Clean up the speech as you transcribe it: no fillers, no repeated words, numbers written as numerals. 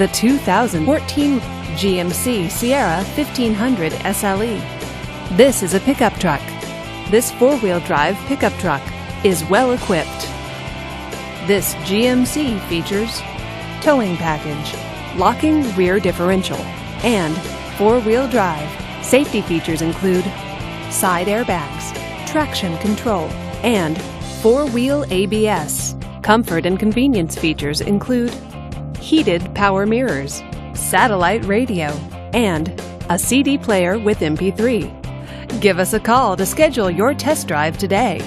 the 2014 GMC Sierra 1500 SLE. This is a pickup truck. This four-wheel drive pickup truck is well equipped. This GMC features towing package, locking rear differential, and four-wheel drive. Safety features include side airbags, traction control, and four-wheel ABS. Comfort and convenience features include heated power mirrors, satellite radio, and a CD player with MP3. Give us a call to schedule your test drive today.